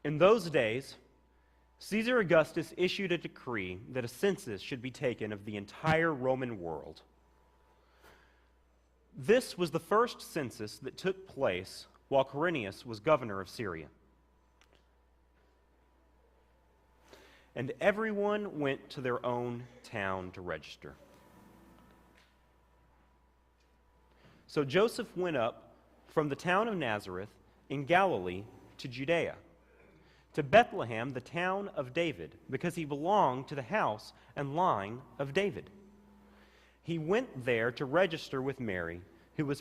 In those days, Caesar Augustus issued a decree that a census should be taken of the entire Roman world. This was the first census that took place while Quirinius was governor of Syria. And everyone went to their own town to register. So Joseph went up from the town of Nazareth in Galilee to Judea, to Bethlehem, the town of David, because he belonged to the house and line of David. He went there to register with Mary, who was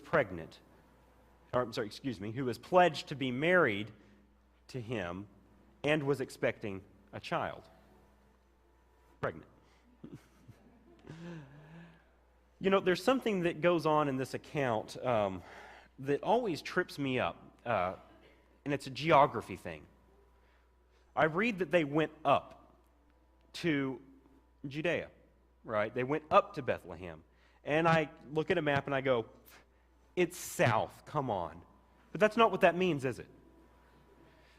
who was pledged to be married to him and was expecting a child. Pregnant. You know, there's something that goes on in this account that always trips me up, and it's a geography thing. I read that they went up to Judea, right? They went up to Bethlehem. And I look at a map and I go, it's south, come on. But that's not what that means, is it?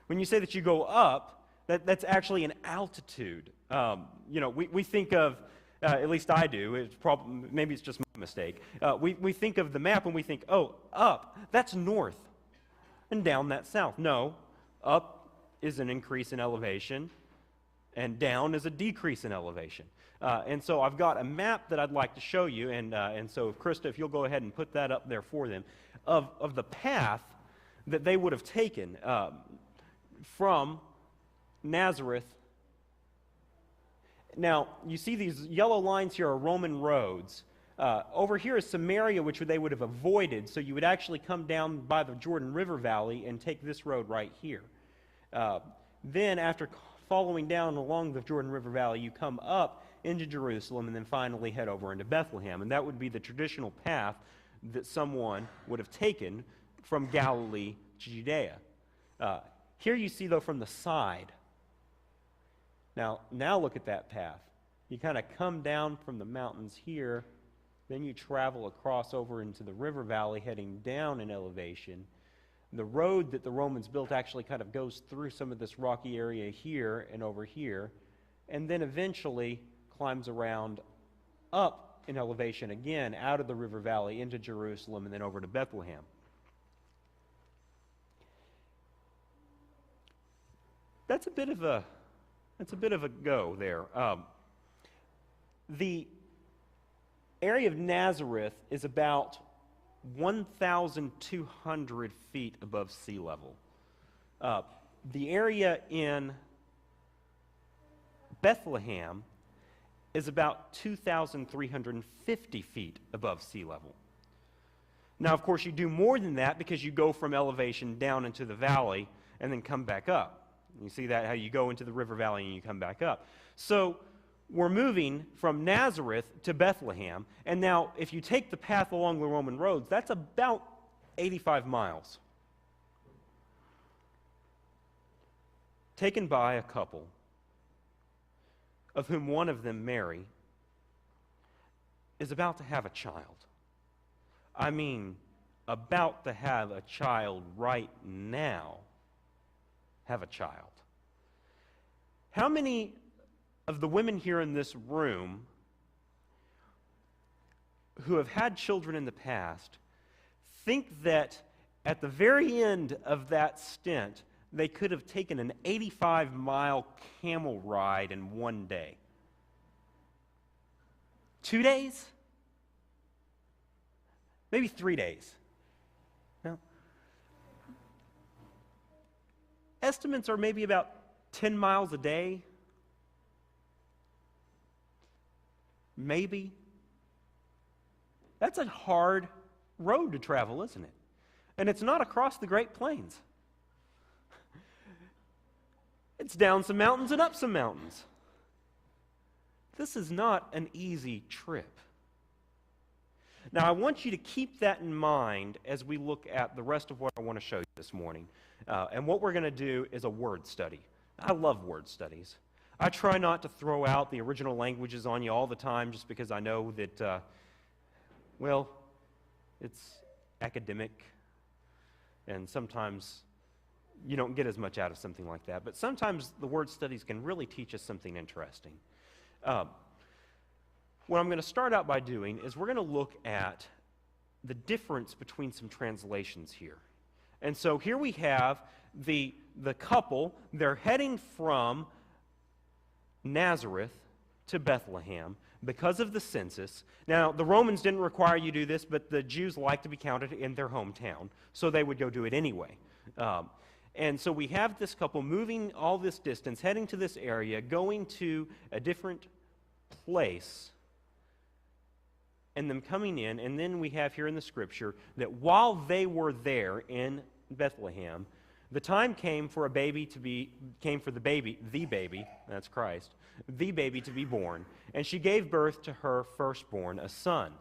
When you say that you go up, that's actually an altitude. We think of, at least I do, maybe it's just my mistake. We think of the map and we think, oh, up, that's north, and down that's south. No, up is an increase in elevation, and down is a decrease in elevation. And so I've got a map that I'd like to show you, and so Krista, if you'll go ahead and put that up there for them, of the path that they would have taken from Nazareth. Now, you see these yellow lines here are Roman roads. Over here is Samaria, which they would have avoided, so you would actually come down by the Jordan River Valley and take this road right here. Then, after following down along the Jordan River Valley, you come up into Jerusalem and then finally head over into Bethlehem. And that would be the traditional path that someone would have taken from Galilee to Judea. Here you see, though, from the side. Now look at that path. You kind of come down from the mountains here, then you travel across over into the river valley, heading down in elevation. The road that the Romans built actually kind of goes through some of this rocky area here and over here, and then eventually climbs around up in elevation again out of the river valley into Jerusalem and then over to Bethlehem. That's a bit of a go there. The area of Nazareth is about 1,200 feet above sea level. The area in Bethlehem is about 2,350 feet above sea level. Now, of course, you do more than that because you go from elevation down into the valley and then come back up. You see that, how you go into the river valley and you come back up. So we're moving from Nazareth to Bethlehem, and now if you take the path along the Roman roads, that's about 85 miles. Taken by a couple, of whom one of them, Mary, is about to have a child. I mean, about to have a child right now. Have a child. How many of the women here in this room who have had children in the past think that at the very end of that stint, they could have taken an 85-mile camel ride in one day? 2 days? Maybe 3 days. No. Estimates are maybe about 10 miles a day. Maybe. That's a hard road to travel, isn't it? And it's not across the Great Plains. It's down some mountains and up some mountains. This is not an easy trip. Now, I want you to keep that in mind as we look at the rest of what I want to show you this morning. And what we're going to do is a word study. I love word studies. I try not to throw out the original languages on you all the time just because I know that, it's academic. And sometimes you don't get as much out of something like that. But sometimes the word studies can really teach us something interesting. What I'm going to start out by doing is we're going to look at the difference between some translations here. And so here we have the couple. They're heading from Nazareth to Bethlehem because of the census. Now, the Romans didn't require you to do this, but the Jews like to be counted in their hometown, so they would go do it anyway. And so we have this couple moving all this distance, heading to this area, going to a different place, and them coming in. And then we have here in the scripture that while they were there in Bethlehem, the time came for the baby, that's Christ, the baby to be born. And she gave birth to her firstborn, a son.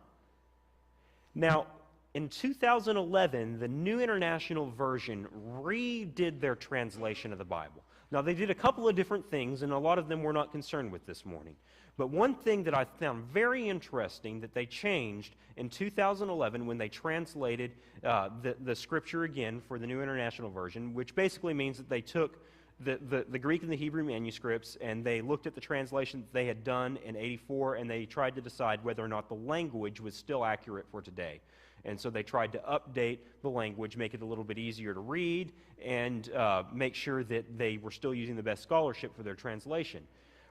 Now, in 2011, the New International Version redid their translation of the Bible. Now, they did a couple of different things, and a lot of them we're not concerned with this morning. But one thing that I found very interesting that they changed in 2011 when they translated the scripture again for the New International Version, which basically means that they took the Greek and the Hebrew manuscripts and they looked at the translation that they had done in 84, and they tried to decide whether or not the language was still accurate for today. And so they tried to update the language, make it a little bit easier to read, and make sure that they were still using the best scholarship for their translation.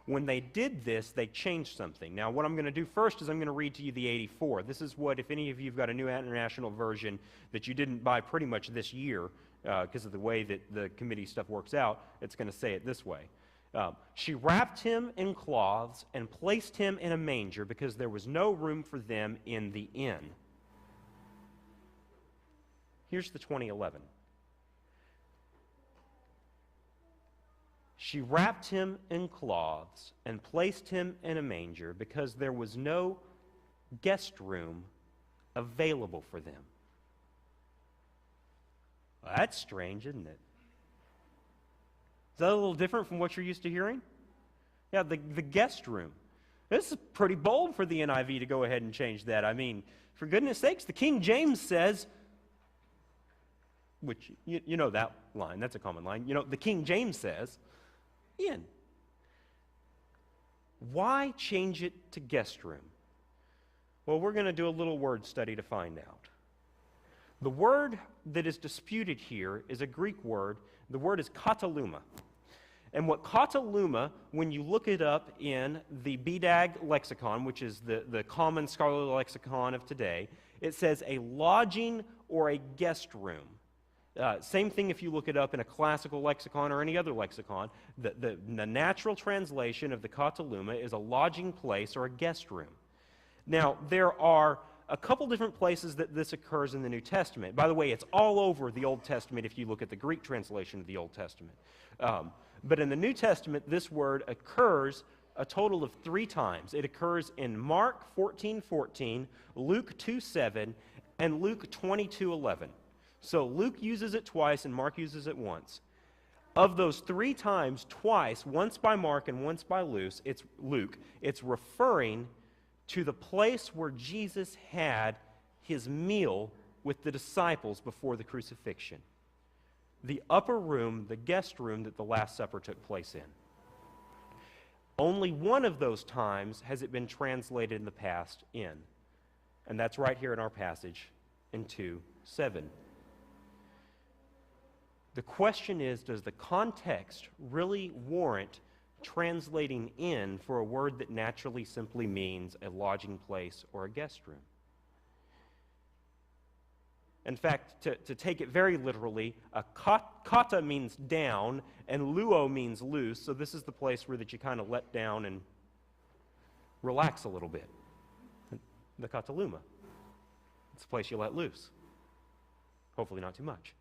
When they did this, they changed something. Now, what I'm going to do first is I'm going to read to you the 84. This is what, if any of you have got a New International Version that you didn't buy pretty much this year because of the way that the committee stuff works out, it's going to say it this way. She wrapped him in cloths and placed him in a manger because there was no room for them in the inn. Here's the 2011. She wrapped him in cloths and placed him in a manger because there was no guest room available for them. Well, that's strange, isn't it? Is that a little different from what you're used to hearing? Yeah, the guest room. This is pretty bold for the NIV to go ahead and change that. I mean, for goodness sakes, the King James says, which, you know that line, that's a common line. You know, the King James says, inn. Why change it to guest room? Well, we're going to do a little word study to find out. The word that is disputed here is a Greek word. The word is kataluma. And what kataluma, when you look it up in the BDAG lexicon, which is the common scholarly lexicon of today, it says a lodging or a guest room. Same thing if you look it up in a classical lexicon or any other lexicon. The natural translation of the kataluma is a lodging place or a guest room. Now, there are a couple different places that this occurs in the New Testament. By the way, it's all over the Old Testament if you look at the Greek translation of the Old Testament. But in the New Testament, this word occurs a total of 3 times. It occurs in Mark 14:14, Luke 2:7, and Luke 22:11. So Luke uses it twice and Mark uses it once. Of those 3 times, twice, once by Mark and once by Luke, it's referring to the place where Jesus had his meal with the disciples before the crucifixion. The upper room, the guest room that the Last Supper took place in. Only one of those times has it been translated in the past in. And that's right here in our passage in 2:7. The question is, does the context really warrant translating in for a word that naturally simply means a lodging place or a guest room? In fact, to take it very literally, a kata means down, and luo means loose, so this is the place where that you kind of let down and relax a little bit. The kataluma. It's a place you let loose. Hopefully not too much.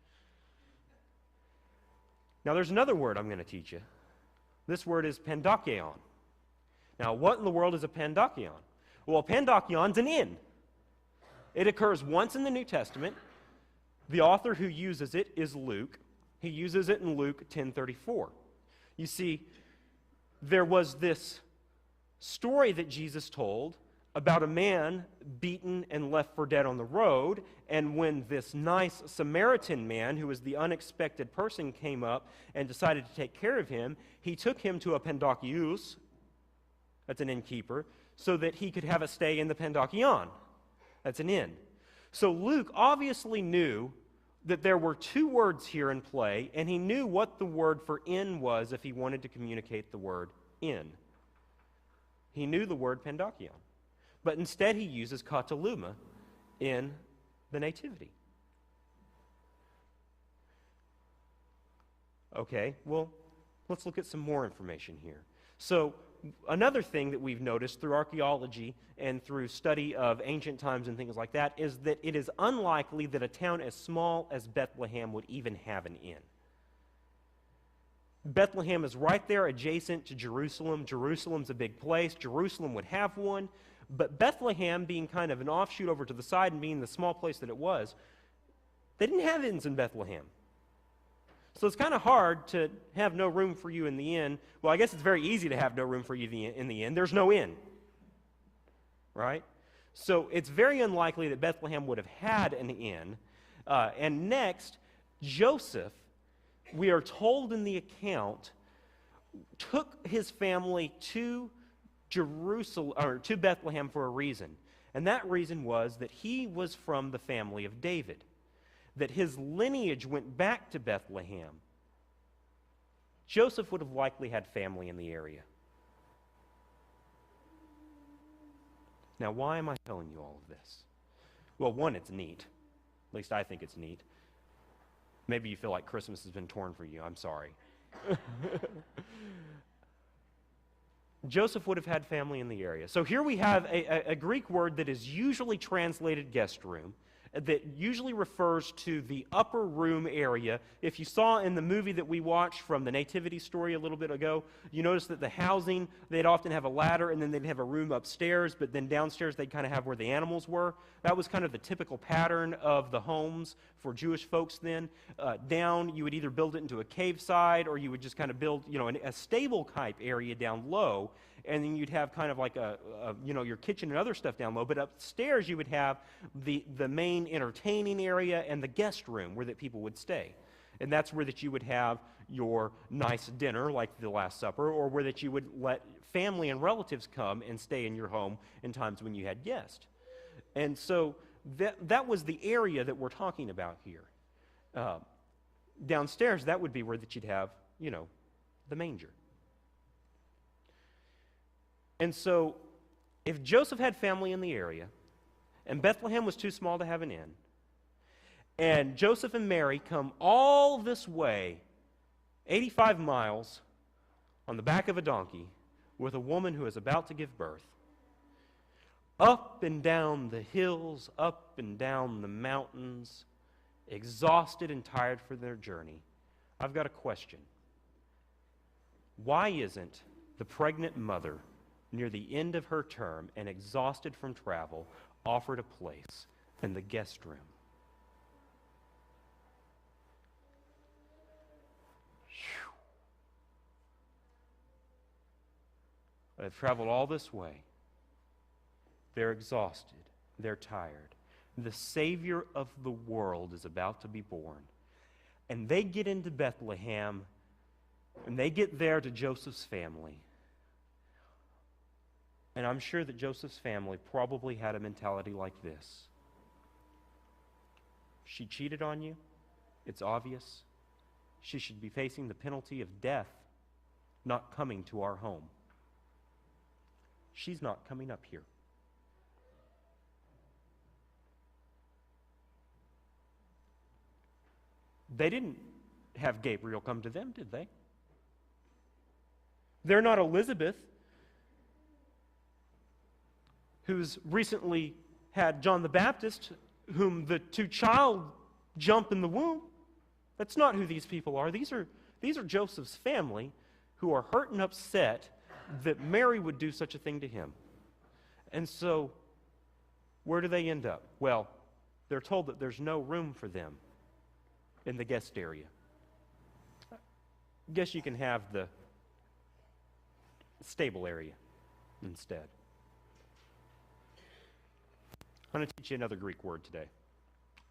Now, there's another word I'm going to teach you. This word is pandakion. Now, what in the world is a pandakion? Well, a pandakion's an inn. It occurs once in the New Testament. The author who uses it is Luke. He uses it in Luke 10:34. You see, there was this story that Jesus told about a man beaten and left for dead on the road, and when this nice Samaritan man, who was the unexpected person, came up and decided to take care of him, he took him to a pendakios, that's an innkeeper, so that he could have a stay in the pendakion, that's an inn. So Luke obviously knew that there were two words here in play, and he knew what the word for inn was if he wanted to communicate the word inn. He knew the word pendakion. But instead he uses kataluma in the Nativity. Okay, well, let's look at some more information here. So another thing that we've noticed through archaeology and through study of ancient times and things like that is that it is unlikely that a town as small as Bethlehem would even have an inn. Bethlehem is right there adjacent to Jerusalem. Jerusalem's a big place. Jerusalem would have one. But Bethlehem, being kind of an offshoot over to the side and being the small place that it was, they didn't have inns in Bethlehem. So it's kind of hard to have no room for you in the inn. Well, I guess it's very easy to have no room for you in the inn. There's no inn, right? So it's very unlikely that Bethlehem would have had an inn. And next, Joseph, we are told in the account, took his family to Jerusalem, or to Bethlehem for a reason. And that reason was that he was from the family of David, that his lineage went back to Bethlehem. Joseph would have likely had family in the area. Now, why am I telling you all of this? Well, one, it's neat. At least I think it's neat. Maybe you feel like Christmas has been torn for you. I'm sorry. Joseph would have had family in the area. So here we have a Greek word that is usually translated guest room, that usually refers to the upper room area. If you saw in the movie that we watched from the Nativity story a little bit ago, you notice that the housing, they'd often have a ladder and then they'd have a room upstairs, but then downstairs they'd kind of have where the animals were. That was kind of the typical pattern of the homes for Jewish folks then. Down, you would either build it into a cave side or you would just kind of build, a stable type area down low, and then you'd have kind of like your kitchen and other stuff down low. But upstairs you would have the main entertaining area and the guest room where that people would stay. And that's where that you would have your nice dinner like the Last Supper, or where that you would let family and relatives come and stay in your home in times when you had guests. And so that was the area that we're talking about here. Downstairs, that would be where that you'd have, the manger. And so, if Joseph had family in the area, and Bethlehem was too small to have an inn, and Joseph and Mary come all this way, 85 miles, on the back of a donkey, with a woman who is about to give birth, up and down the hills, up and down the mountains, exhausted and tired for their journey, I've got a question. Why isn't the pregnant mother, near the end of her term and exhausted from travel, offered a place in the guest room? They've traveled all this way. They're exhausted. They're tired. The Savior of the world is about to be born. And they get into Bethlehem, and they get there to Joseph's family. And I'm sure that Joseph's family probably had a mentality like this. She cheated on you. It's obvious. She should be facing the penalty of death, not coming to our home. She's not coming up here. They didn't have Gabriel come to them, did they? They're not Elizabeth, who's recently had John the Baptist, whom the two child jump in the womb. That's not who these people are. These are Joseph's family who are hurt and upset that Mary would do such a thing to him. And so, where do they end up? Well, they're told that there's no room for them in the guest area. I guess you can have the stable area instead. I'm going to teach you another Greek word today.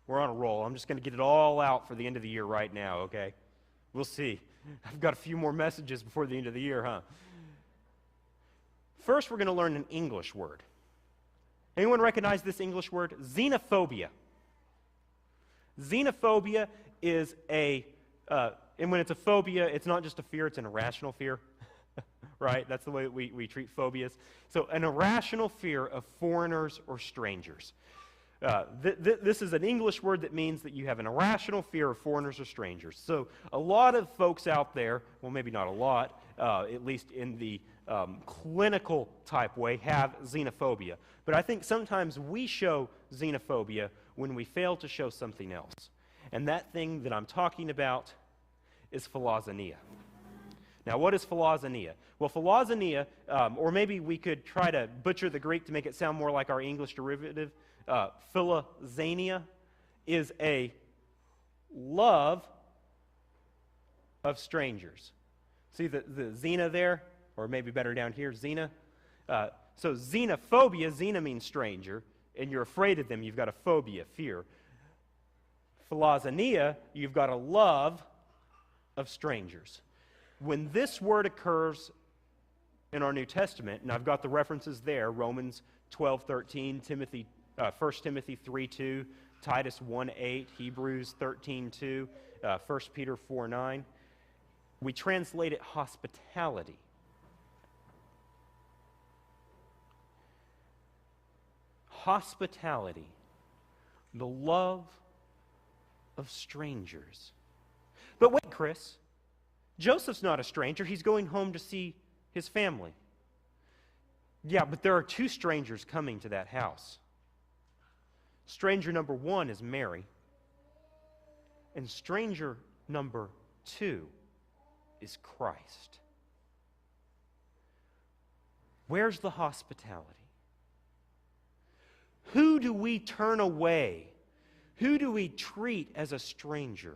We're on a roll. I'm just going to get it all out for the end of the year right now, okay? We'll see. I've got a few more messages before the end of the year, huh? First, we're going to learn an English word. Anyone recognize this English word? Xenophobia. Xenophobia is and when it's a phobia, it's not just a fear, it's an irrational fear, right? That's the way we treat phobias. So an irrational fear of foreigners or strangers. This is an English word that means that you have an irrational fear of foreigners or strangers. So a lot of folks out there, well, maybe not a lot, at least in the clinical type way, have xenophobia. But I think sometimes we show xenophobia when we fail to show something else. And that thing that I'm talking about is philoxenia. Now, what is philoxenia? Well, philoxenia, or maybe we could try to butcher the Greek to make it sound more like our English derivative, philoxenia is a love of strangers. See the xena there? Or maybe better down here, xena. So xenophobia, xena means stranger, and you're afraid of them, you've got a phobia, fear. Philoxenia, you've got a love of strangers. When this word occurs in our New Testament, and I've got the references there, Romans 12:13, 1 Timothy 3:2, Titus 1:8, Hebrews 13:2, 1 Peter 4:9, we translate it hospitality. Hospitality, the love of strangers. But wait, Chris, Joseph's not a stranger. He's going home to see his family. Yeah, but there are two strangers coming to that house. Stranger number one is Mary, and stranger number two is Christ. Where's the hospitality? Who do we turn away? Who do we treat as a stranger?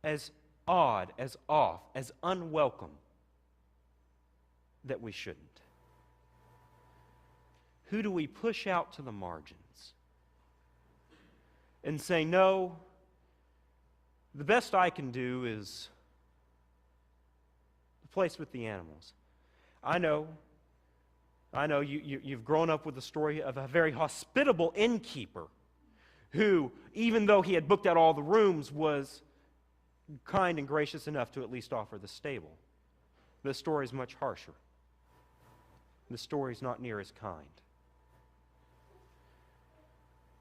As odd, as off, as unwelcome that we shouldn't? Who do we push out to the margins and say, no, the best I can do is the place with the animals? I know you've grown up with the story of a very hospitable innkeeper who, even though he had booked out all the rooms, was kind and gracious enough to at least offer the stable. The story is much harsher. The story is not near as kind.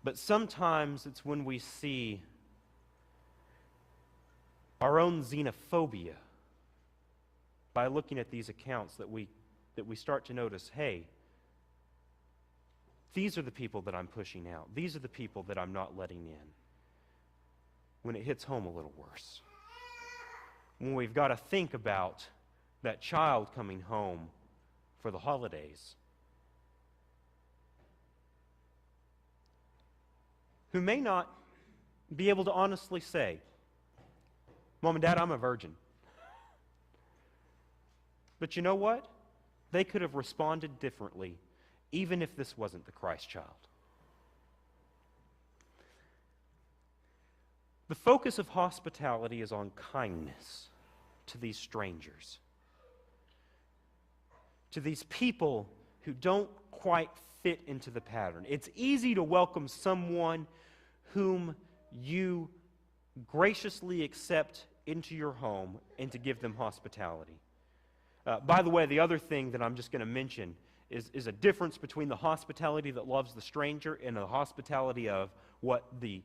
But sometimes it's when we see our own xenophobia by looking at these accounts that we start to notice, hey, these are the people that I'm pushing out. These are the people that I'm not letting in. When it hits home a little worse. When we've got to think about that child coming home for the holidays, who may not be able to honestly say, Mom and Dad, I'm a virgin. But you know what? They could have responded differently, even if this wasn't the Christ child. The focus of hospitality is on kindness to these strangers, to these people who don't quite fit into the pattern. It's easy to welcome someone whom you graciously accept into your home and to give them hospitality. By the way, the other thing that I'm just going to mention is a difference between the hospitality that loves the stranger and the hospitality of what the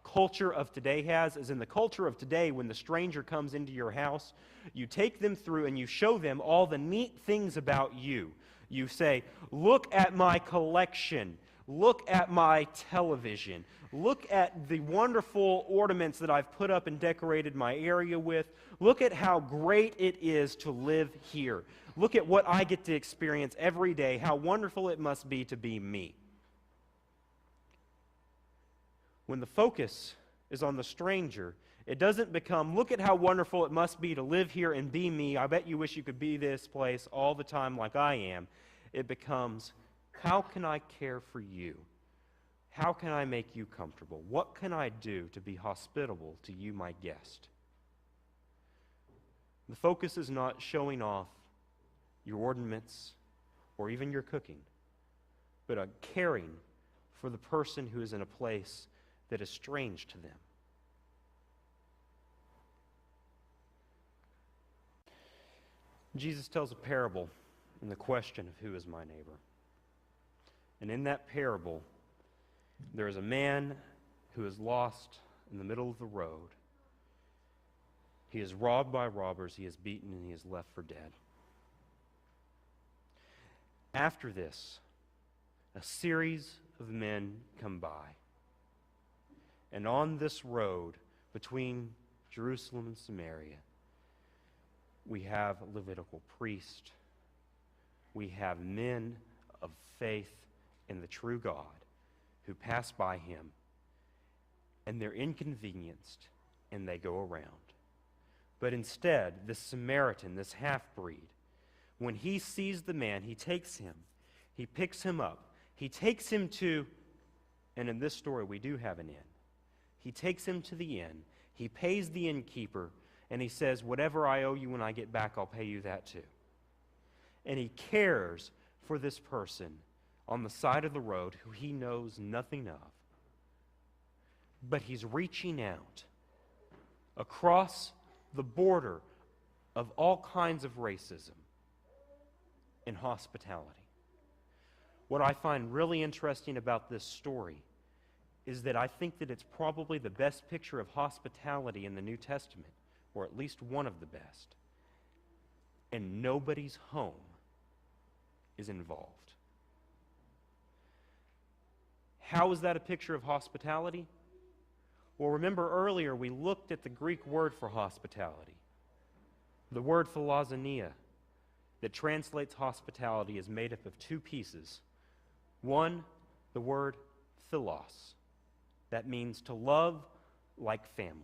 culture of today has. Is in the culture of today, when the stranger comes into your house, you take them through and you show them all the neat things about you. You say, look at my collection. Look at my television. Look at the wonderful ornaments that I've put up and decorated my area with. Look at how great it is to live here. Look at what I get to experience every day, how wonderful it must be to be me. When the focus is on the stranger, it doesn't become, look at how wonderful it must be to live here and be me. I bet you wish you could be this place all the time like I am. It becomes, How can I care for you? How can I make you comfortable? What can I do to be hospitable to you, my guest? The focus is not showing off your ornaments or even your cooking, but on caring for the person who is in a place that is strange to them. Jesus tells a parable in the question of who is my neighbor. And in that parable, there is a man who is lost in the middle of the road. He is robbed by robbers, he is beaten, and he is left for dead. After this, a series of men come by. And on this road between Jerusalem and Samaria, we have a Levitical priest. We have men of faith in the true God who pass by him, and they're inconvenienced, and they go around. But instead, this Samaritan, this half-breed, when he sees the man, he takes him, he picks him up, he takes him to, and in this story we do have an inn, he takes him to the inn, he pays the innkeeper, and he says, whatever I owe you when I get back, I'll pay you that too. And he cares for this person on the side of the road who he knows nothing of. But he's reaching out across the border of all kinds of racism in hospitality. What I find really interesting about this story is that I think that it's probably the best picture of hospitality in the New Testament, or at least one of the best. And nobody's home is involved. How is that a picture of hospitality? Well, remember earlier we looked at the Greek word for hospitality. The word philoxenia that translates hospitality is made up of two pieces. One, the word philos. That means to love like family.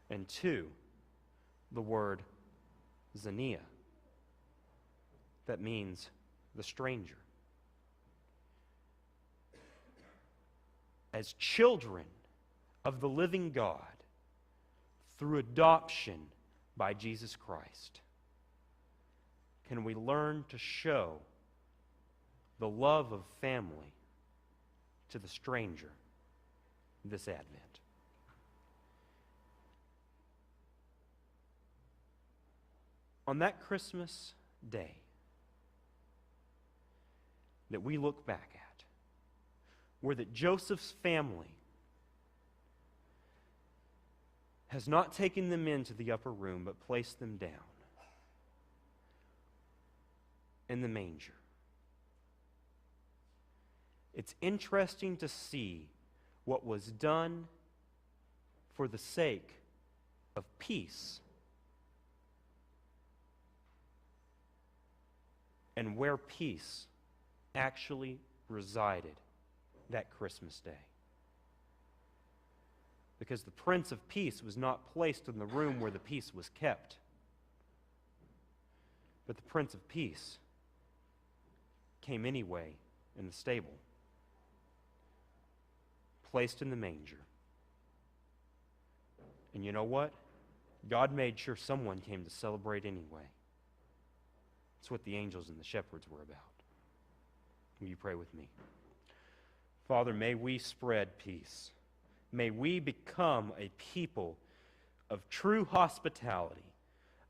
And two, the word xenia. That means the stranger. As children of the living God, through adoption by Jesus Christ, can we learn to show the love of family to the stranger this Advent. On that Christmas day that we look back at, where that Joseph's family has not taken them into the upper room, but placed them down in the manger. It's interesting to see what was done for the sake of peace and where peace actually resided that Christmas day. Because the Prince of Peace was not placed in the room where the peace was kept, but the Prince of Peace came anyway in the stable, placed in the manger. And you know what? God made sure someone came to celebrate anyway. That's what the angels and the shepherds were about. Will you pray with me? Father, may we spread peace. May we become a people of true hospitality,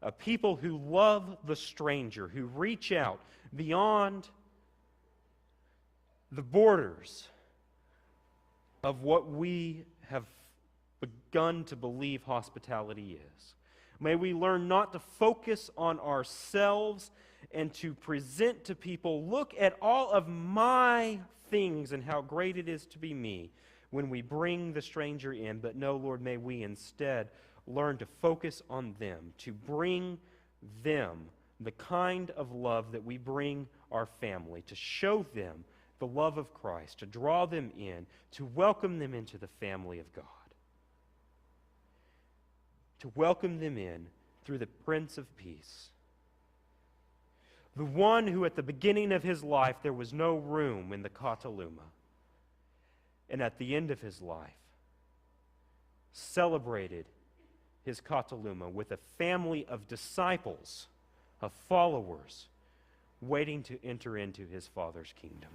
a people who love the stranger, who reach out beyond the borders of what we have begun to believe hospitality is. May we learn not to focus on ourselves and to present to people, look at all of my things and how great it is to be me when we bring the stranger in. But no, Lord, may we instead learn to focus on them, to bring them the kind of love that we bring our family, to show them the love of Christ, to draw them in, to welcome them into the family of God, to welcome them in through the Prince of Peace, The one who at the beginning of his life there was no room in the kataluma, and at the end of his life celebrated his kataluma with a family of disciples, of followers, waiting to enter into his Father's kingdom.